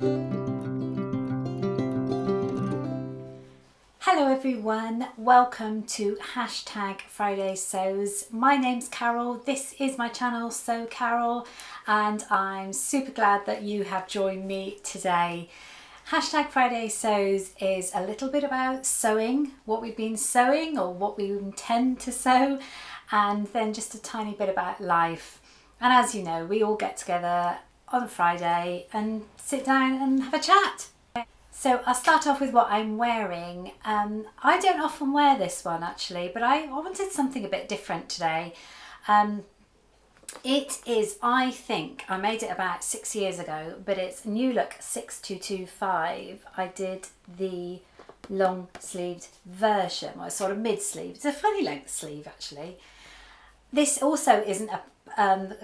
Hello everyone, welcome to #Friday Sews. My name's Carole, this is my channel Sew Carole, and I'm super glad that you have joined me today. #Friday Sews is a little bit about sewing, what we've been sewing or what we intend to sew, and then just a tiny bit about life. And as you know, we all get together on a Friday and sit down and have a chat. So I'll start off with what I'm wearing. I don't often wear this one actually, but I wanted something a bit different today. It is, I think, I made it about 6 years ago, but it's New Look 6225. I did the long sleeved version, or sort of mid sleeve. It's a funny length sleeve actually. This also isn't a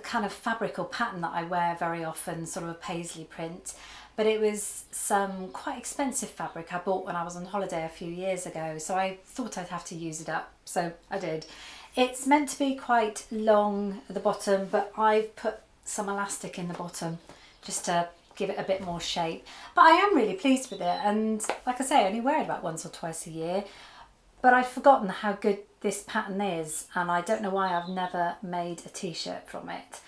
kind of fabric or pattern that I wear very often, sort of a paisley print. But it was some quite expensive fabric I bought when I was on holiday a few years ago, so I thought I'd have to use it up, so I did. It's meant to be quite long at the bottom, but I've put some elastic in the bottom just to give it a bit more shape. But I am really pleased with it, and like I say, I only wear it about once or twice a year, but I've forgotten how good this pattern is, and I don't know why I've never made a t-shirt from it.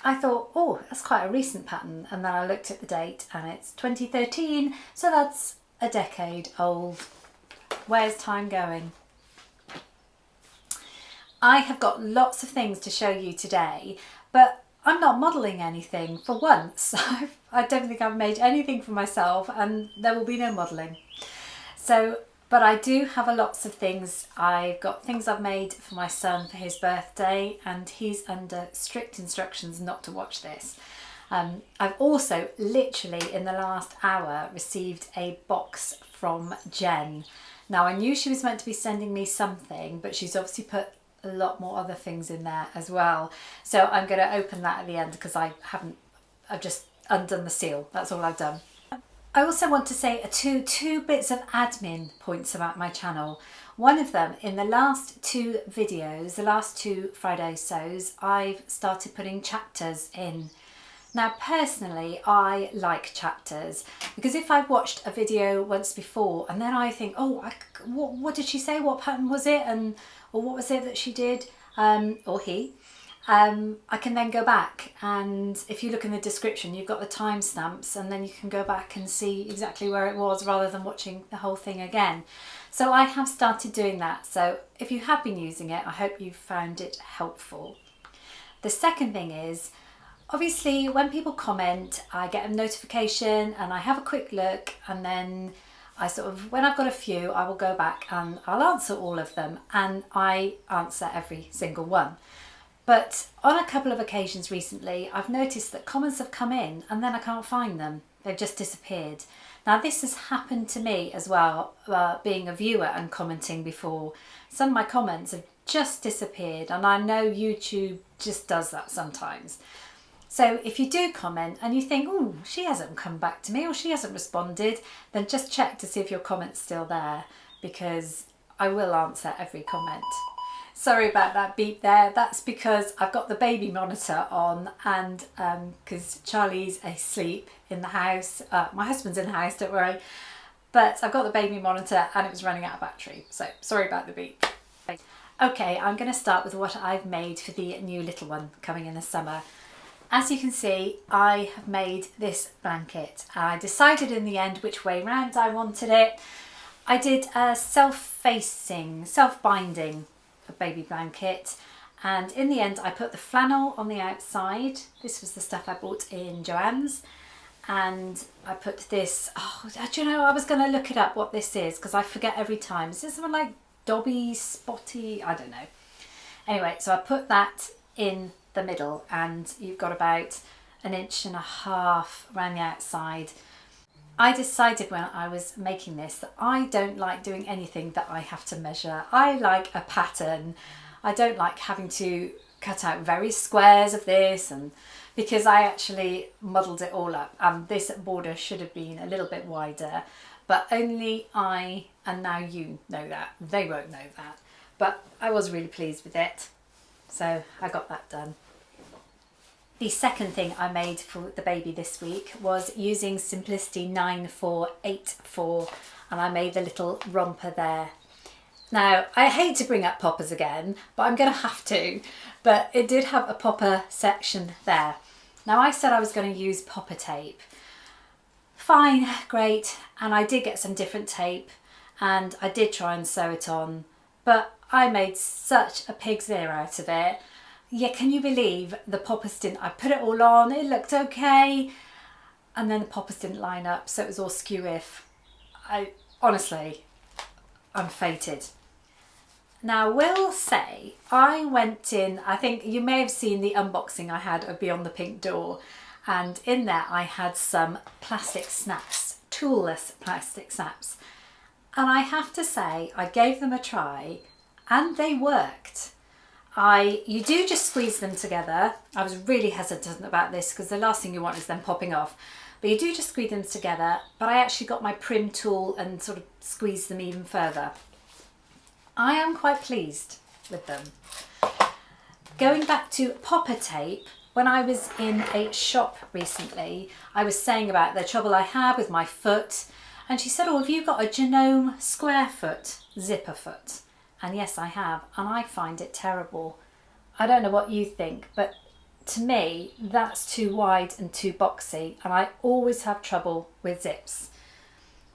I thought, oh, that's quite a recent pattern, and then I looked at the date and it's 2013, so that's a decade old. Where's time going? I have got lots of things to show you today, but I'm not modelling anything for once. I don't think I've made anything for myself, and there will be no modelling. But I do have lots of things. I've got things I've made for my son for his birthday, and he's under strict instructions not to watch this. I've also literally in the last hour received a box from Jen. Now I knew she was meant to be sending me something, but she's obviously put a lot more other things in there as well. So I'm going to open that at the end because I've just undone the seal. That's all I've done. I also want to say two bits of admin points about my channel. One of them, in the last two videos, the last two Friday sews, I've started putting chapters in. Now personally, I like chapters because if I've watched a video once before and then I think, oh, what did she say? What pattern was it? Or what was it that she did? Or he? I can then go back, and if you look in the description you've got the timestamps, and then you can go back and see exactly where it was rather than watching the whole thing again. So I have started doing that, so if you have been using it, I hope you've found it helpful. The second thing is, obviously when people comment I get a notification and I have a quick look, and then when I've got a few, I will go back and I'll answer all of them, and I answer every single one. But on a couple of occasions recently, I've noticed that comments have come in and then I can't find them. They've just disappeared. Now this has happened to me as well, being a viewer and commenting before. Some of my comments have just disappeared, and I know YouTube just does that sometimes. So if you do comment and you think, oh, she hasn't come back to me or she hasn't responded, then just check to see if your comment's still there, because I will answer every comment. Sorry about that beep there. That's because I've got the baby monitor on, and because Charlie's asleep in the house. My husband's in the house, don't worry. But I've got the baby monitor and it was running out of battery. So sorry about the beep. Okay, I'm going to start with what I've made for the new little one coming in the summer. As you can see, I have made this blanket. I decided in the end which way round I wanted it. I did a self-facing, self-binding baby blanket, and in the end I put the flannel on the outside. This was the stuff I bought in Joann's, and I put this, do you know, I was going to look it up what this is because I forget every time. Is this something like Dobby, Spotty? I don't know. Anyway, so I put that in the middle, and you've got about 1.5 inches around the outside. I decided when I was making this that I don't like doing anything that I have to measure. I like a pattern. I don't like having to cut out various squares of this, and because I actually muddled it all up. This border should have been a little bit wider, but only I, and now you know that. They won't know that. But I was really pleased with it. So I got that done. The second thing I made for the baby this week was using Simplicity 9484, and I made the little romper there. Now, I hate to bring up poppers again, but I'm going to have to. But it did have a popper section there. Now, I said I was going to use popper tape. Fine, great. And I did get some different tape and I did try and sew it on. But I made such a pig's ear out of it. Yeah, can you believe the poppers didn't? I put it all on, it looked okay. And then the poppers didn't line up, so it was all skew-if. Honestly, I'm fated. Now, I will say, I went in, I think you may have seen the unboxing I had of Beyond the Pink Door, and in there I had some plastic snaps, toolless plastic snaps. And I have to say, I gave them a try and they worked. You do just squeeze them together. I was really hesitant about this because the last thing you want is them popping off. But you do just squeeze them together, but I actually got my prim tool and sort of squeezed them even further. I am quite pleased with them. Going back to popper tape, when I was in a shop recently, I was saying about the trouble I had with my foot, and she said, oh, have you got a Genome square foot, zipper foot? And yes, I have, and I find it terrible. I don't know what you think, but to me, that's too wide and too boxy, and I always have trouble with zips.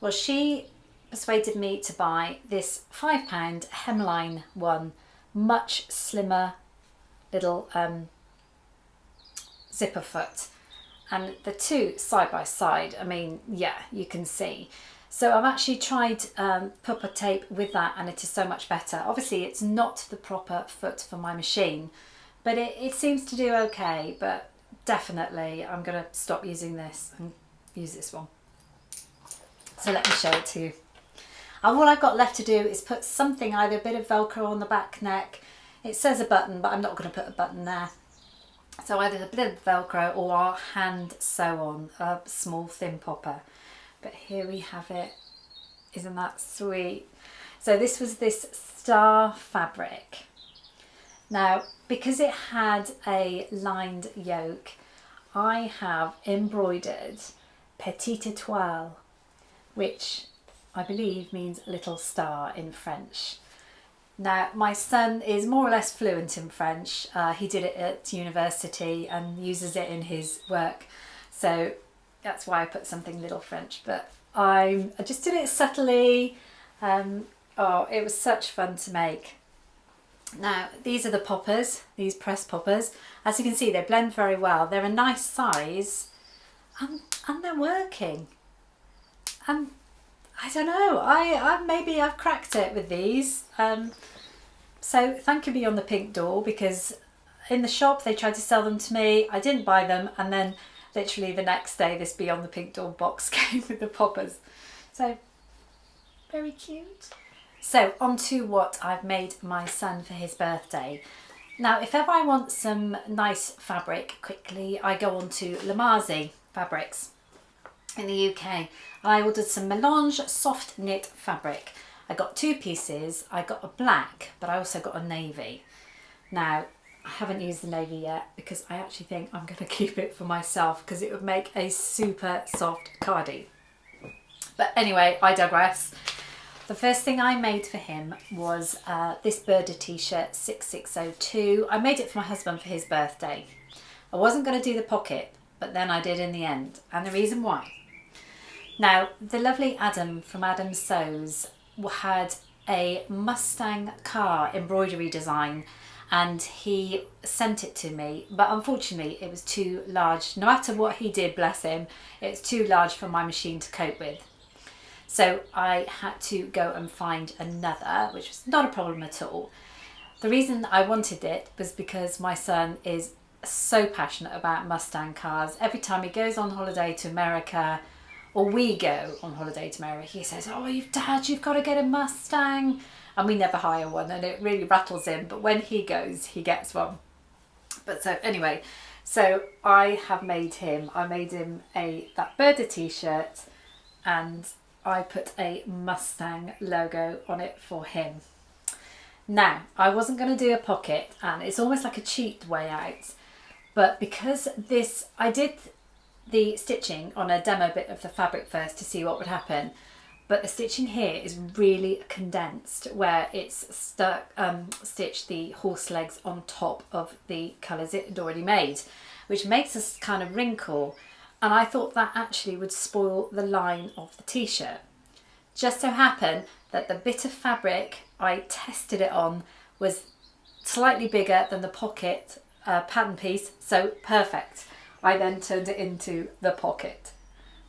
Well, she persuaded me to buy this £5 hemline one, much slimmer little zipper foot, and the two side by side, I mean, yeah, you can see. So I've actually tried popper tape with that, and it is so much better. Obviously it's not the proper foot for my machine, but it seems to do okay. But definitely I'm going to stop using this and use this one. So let me show it to you. And all I've got left to do is put something, either a bit of Velcro on the back neck. It says a button, but I'm not going to put a button there. So either a bit of Velcro or I'll hand sew on a small thin popper. But here we have it. Isn't that sweet? So this was this star fabric. Now, because it had a lined yoke, I have embroidered petite étoile, which I believe means little star in French. Now, my son is more or less fluent in French. He did it at university and uses it in his work. So that's why I put something little French, but I just did it subtly. Oh, it was such fun to make. Now, these are the poppers, these press poppers. As you can see, they blend very well. They're a nice size and they're working. And I don't know, maybe I've cracked it with these. So thank you Beyond the Pink Door, because in the shop they tried to sell them to me. I didn't buy them, and then literally the next day this Beyond the Pink Door box came with the poppers. So very cute. So on to what I've made my son for his birthday. Now, if ever I want some nice fabric quickly, I go on to Lamazi Fabrics in the UK. I ordered some melange soft knit fabric. I got two pieces. I got a black, but I also got a navy. Now, I haven't used the navy yet because I actually think I'm going to keep it for myself because it would make a super soft cardi. But anyway, I digress. The first thing I made for him was this Burda t-shirt 6602. I made it for my husband for his birthday. I wasn't going to do the pocket, but then I did in the end. And the reason why. Now, the lovely Adam from Adam Sews had a Mustang car embroidery design, and he sent it to me, but unfortunately it was too large. No matter what he did, bless him, it's too large for my machine to cope with. So I had to go and find another, which was not a problem at all. The reason I wanted it was because my son is so passionate about Mustang cars. Every time he goes on holiday to America, or we go on holiday to America, he says, oh, Dad, you've got to get a Mustang. And we never hire one, and it really rattles him. But when he goes, he gets one. But so anyway, so I made him that Burda t-shirt, and I put a Mustang logo on it for him. Now, I wasn't going to do a pocket, and it's almost like a cheat way out, But because I did the stitching on a demo bit of the fabric first to see what would happen, but the stitching here is really condensed, where it's stitched the horse legs on top of the colours it had already made, which makes a kind of wrinkle, and I thought that actually would spoil the line of the t-shirt. Just so happened that the bit of fabric I tested it on was slightly bigger than the pocket pattern piece, so perfect. I then turned it into the pocket.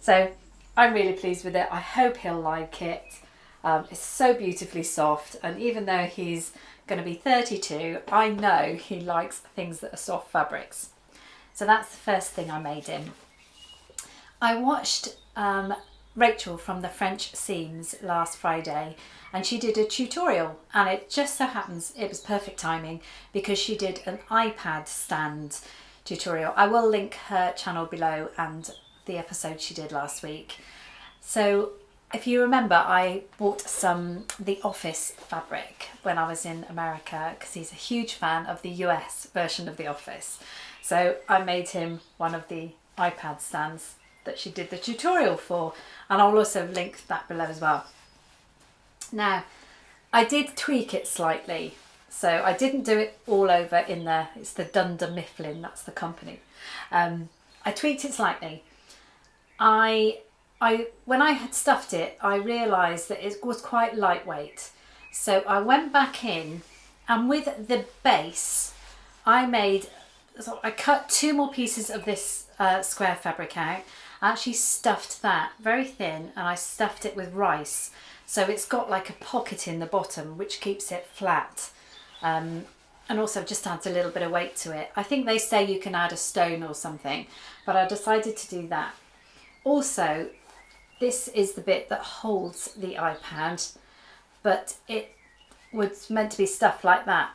So I'm really pleased with it. I hope he'll like it. It's so beautifully soft, and even though he's going to be 32, I know he likes things that are soft fabrics. So that's the first thing I made him. I watched Rachel from the French Seams last Friday, and she did a tutorial, and it just so happens it was perfect timing because she did an iPad stand tutorial. I will link her channel below and the episode she did last week. So if you remember, I bought the Office fabric when I was in America because he's a huge fan of the US version of the Office. So I made him one of the iPad stands that she did the tutorial for, and I'll also link that below as well. Now, I did tweak it slightly, so I didn't do it all over in there. It's the Dunder Mifflin, that's the company. I tweaked it slightly. When I had stuffed it, I realised that it was quite lightweight. So I went back in, and with the base, I cut 2 more pieces of this square fabric out. I actually stuffed that very thin, and I stuffed it with rice. So it's got like a pocket in the bottom, which keeps it flat. And also just adds a little bit of weight to it. I think they say you can add a stone or something, but I decided to do that. Also, this is the bit that holds the iPad, but it was meant to be stuffed like that.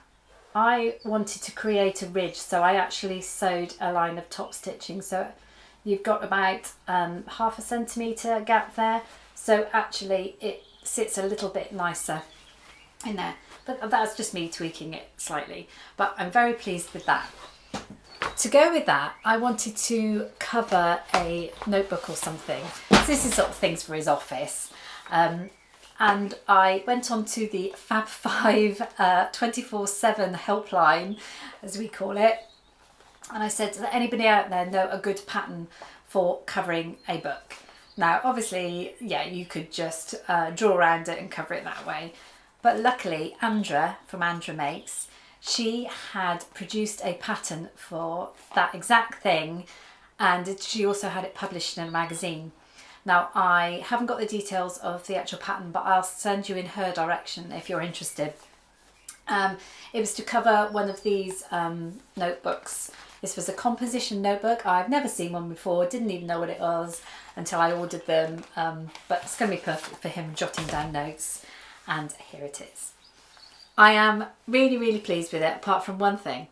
I wanted to create a ridge, so I actually sewed a line of top stitching. So you've got about 1/2 centimetre gap there. So actually it sits a little bit nicer in there. But that's just me tweaking it slightly. But I'm very pleased with that. To go with that, I wanted to cover a notebook or something. So this is sort of things for his office. And I went on to the Fab 5 24/7 helpline, as we call it. And I said, does anybody out there know a good pattern for covering a book? Now, obviously, yeah, you could just draw around it and cover it that way. But luckily, Andra from Andra Makes, she had produced a pattern for that exact thing, and she also had it published in a magazine. Now, I haven't got the details of the actual pattern, but I'll send you in her direction if you're interested. It was to cover one of these notebooks. This was a composition notebook. I've never seen one before, didn't even know what it was until I ordered them, but it's going to be perfect for him jotting down notes, and here it is. I am really, really pleased with it, apart from one thing.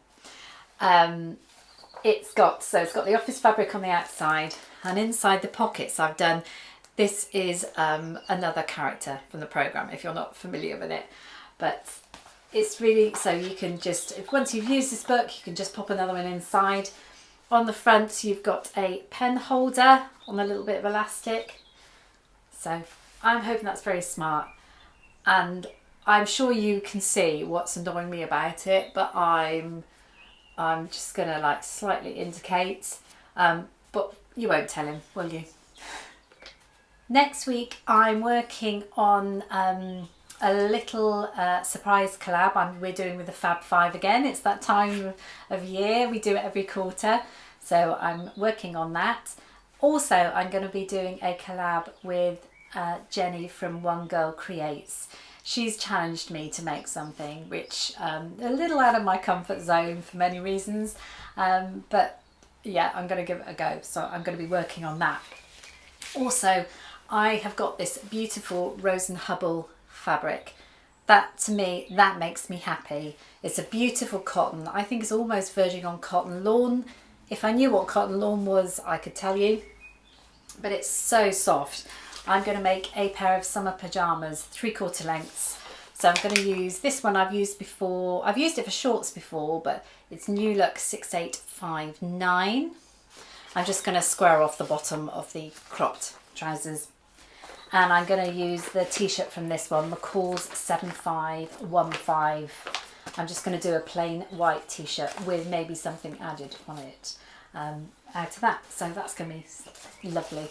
It's got the office fabric on the outside, and inside the pockets I've done, this is another character from the programme, if you're not familiar with it. But it's really, so you can just, once you've used this book, you can just pop another one inside. On the front, you've got a pen holder on a little bit of elastic. So I'm hoping that's very smart. And I'm sure you can see what's annoying me about it, but I'm just going to like slightly indicate, but you won't tell him, will you? Next week I'm working on a little surprise collab we're doing with the Fab 5 again. It's that time of year, we do it every quarter, so I'm working on that. Also, I'm going to be doing a collab with Jenny from One Girl Creates. She's challenged me to make something which a little out of my comfort zone for many reasons, but yeah, I'm going to give it a go, so I'm going to be working on that. Also, I have got this beautiful Rose and Hubble fabric. That, to me, that makes me happy. It's a beautiful cotton. I think it's almost verging on cotton lawn. If I knew what cotton lawn was, I could tell you, but it's so soft. I'm going to make a pair of summer pyjamas, 3/4 lengths. So I'm going to use this one. I've used before. I've used it for shorts before, but it's New Look 6859. I'm just going to square off the bottom of the cropped trousers. And I'm going to use the t-shirt from this one, McCalls 7515. I'm just going to do a plain white t-shirt with maybe something added on it out of that. So that's going to be lovely.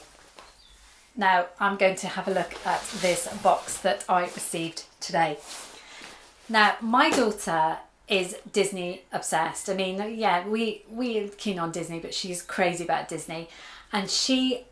Now I'm going to have a look at this box that I received today. Now my daughter is Disney obsessed. I mean, yeah, we're keen on Disney, but she's crazy about Disney. And she's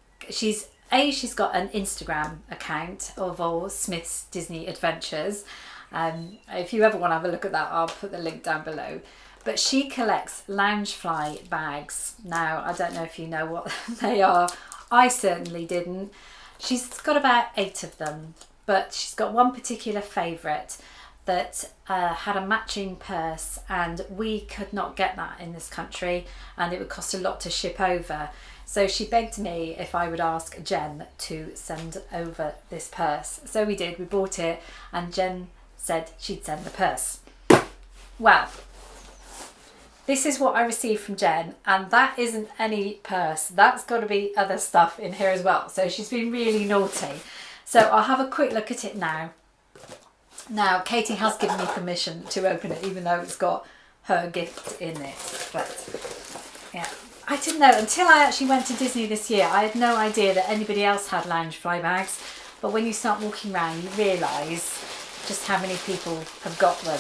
got an Instagram account of all Smith's Disney Adventures. If you ever want to have a look at that, I'll put the link down below. But she collects Loungefly bags. Now, I don't know if you know what they are. I certainly didn't. She's got about 8 of them, but she's got one particular favourite that had a matching purse, and we could not get that in this country, and it would cost a lot to ship over. So she begged me if I would ask Jen to send over this purse. So we did, we bought it, and Jen said she'd send the purse. Well, this is what I received from Jen, and that isn't any purse. That's got to be other stuff in here as well. So she's been really naughty. So I'll have a quick look at it now. Now, Katie has given me permission to open it, even though it's got her gift in it. But yeah, I didn't know until I actually went to Disney this year. I had no idea that anybody else had Loungefly bags. But when you start walking around, you realise just how many people have got them.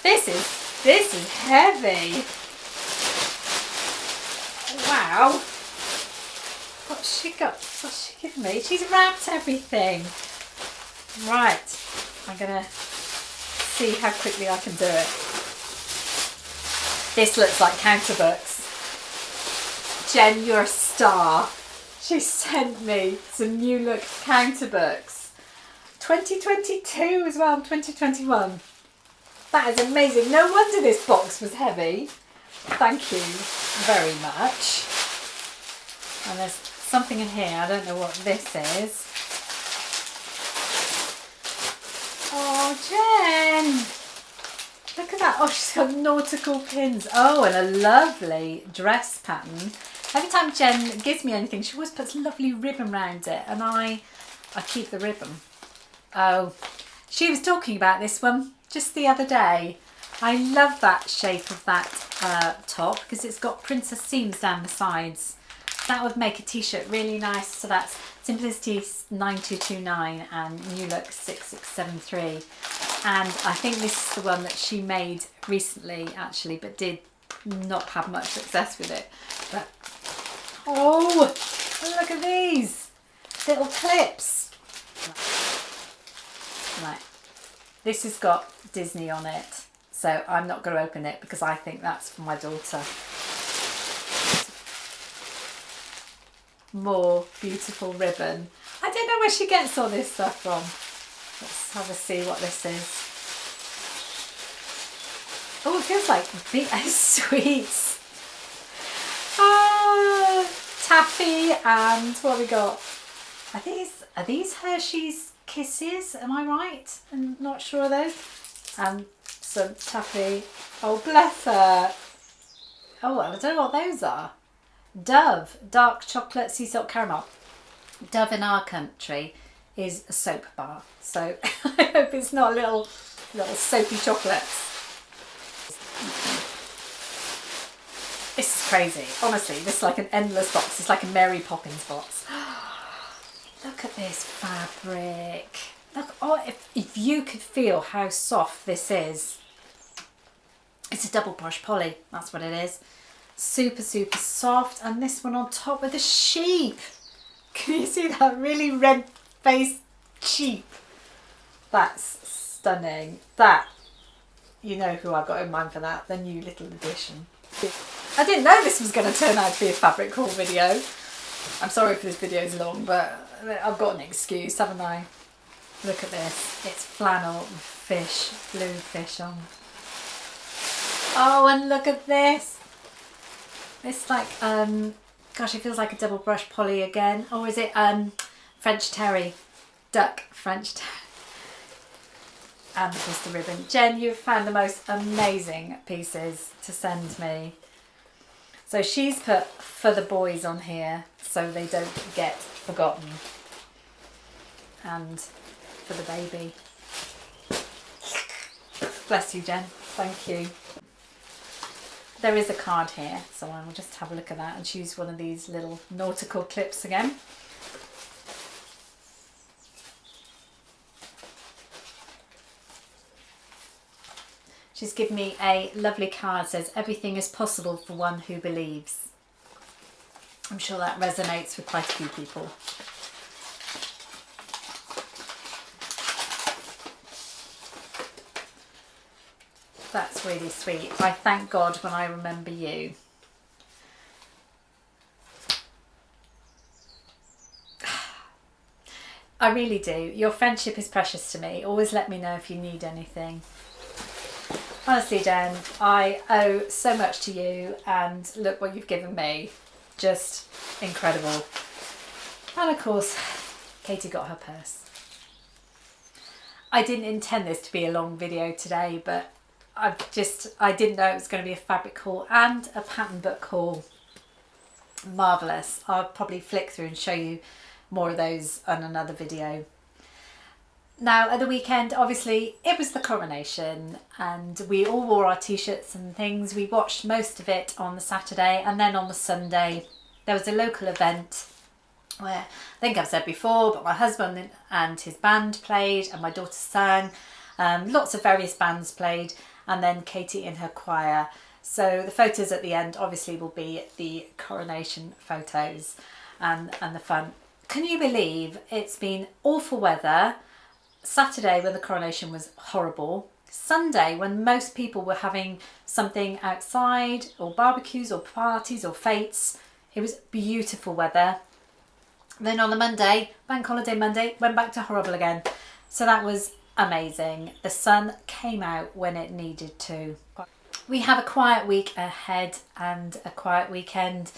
This is heavy. Wow. What's she got? What's she given me? She's wrapped everything. Right. I'm going to see how quickly I can do it. This looks like counter books. Jen, you're a star. She sent me some New Look counter books. 2022 as well, 2021. That is amazing. No wonder this box was heavy. Thank you very much. And there's something in here. I don't know what this is. Oh, Jen! Look at that. Oh, she's got nautical pins. Oh, and a lovely dress pattern. Every time Jen gives me anything, she always puts lovely ribbon around it, and I keep the ribbon. Oh, she was talking about this one just the other day. I love that shape of that top because it's got princess seams down the sides. That would make a t-shirt really nice. So that's Simplicity 9229 and New Look 6673. And I think this is the one that she made recently actually, but did not have much success with it. But oh, look at these little clips. Right, this has got Disney on it, so I'm not going to open it because I think that's for my daughter. More beautiful ribbon. I don't know where she gets all this stuff from. Let's have a see what this is. Oh, it feels like big sweets. Taffy, and what have we got? Are these Hershey's Kisses? Am I right? I'm not sure of those. And some taffy. Oh, bless her. Oh, I don't know what those are. Dove, dark chocolate sea salt caramel. Dove in our country is a soap bar, so I hope it's not little soapy chocolates. This is crazy. Honestly, this is like an endless box. It's like a Mary Poppins box. Look at this fabric. Look, oh, if you could feel how soft this is. It's a double brush poly, that's what it is. Super, super soft. And this one on top with a sheep. Can you see that really red faced sheep? That's stunning. That, you know who I've got in mind for that, the new little edition. I didn't know this was going to turn out to be a fabric haul video. I'm sorry if this video is long, but I've got an excuse, haven't I? Look at this. It's flannel with fish, blue fish on. Oh, and look at this. It's like, gosh, it feels like a double brush poly again. Or is it French terry? Duck French terry. and of course the ribbon. Jen, you've found the most amazing pieces to send me. So she's put for the boys on here so they don't get forgotten, and for the baby. Bless you, Jen. Thank you. There is a card here, so I will just have a look at that and choose one of these little nautical clips again. She's given me a lovely card, says everything is possible for one who believes. I'm sure that resonates with quite a few people. That's really sweet. I thank God when I remember you. I really do. Your friendship is precious to me. Always let me know if you need anything. Honestly, Jen, I owe so much to you, and look what you've given me. Just incredible. And of course, Katie got her purse. I didn't intend this to be a long video today, but I didn't know it was going to be a fabric haul and a pattern book haul. Marvellous. I'll probably flick through and show you more of those on another video. Now at the weekend, obviously it was the coronation and we all wore our t-shirts and things. We watched most of it on the Saturday, and then on the Sunday there was a local event where, I think I've said before, but my husband and his band played and my daughter sang. Lots of various bands played, and then Katie in her choir. So the photos at the end obviously will be the coronation photos and the fun. Can you believe it's been awful weather? Saturday when the coronation was horrible. Sunday when most people were having something outside, or barbecues or parties or fetes, it was beautiful weather. Then on the Monday, bank holiday Monday, went back to horrible again. So that was amazing. The sun came out when it needed to. We have a quiet week ahead and a quiet weekend.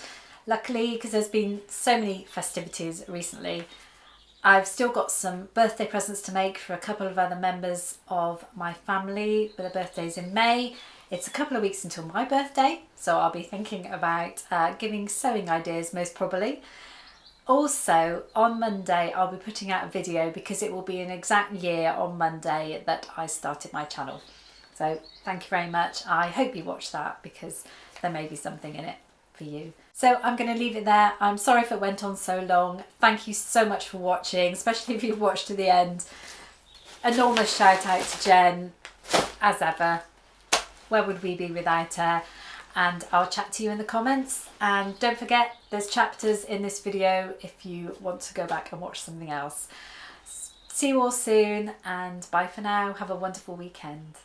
Luckily, because there's been so many festivities recently, I've still got some birthday presents to make for a couple of other members of my family with their birthdays in May. It's a couple of weeks until my birthday, so I'll be thinking about giving sewing ideas most probably. Also, on Monday, I'll be putting out a video because it will be an exact year on Monday that I started my channel. So thank you very much. I hope you watch that because there may be something in it for you. So I'm going to leave it there. I'm sorry if it went on so long. Thank you so much for watching, especially if you've watched to the end. Enormous shout out to Jen, as ever. Where would we be without her? And I'll chat to you in the comments. And don't forget, there's chapters in this video if you want to go back and watch something else. See you all soon, and bye for now. Have a wonderful weekend.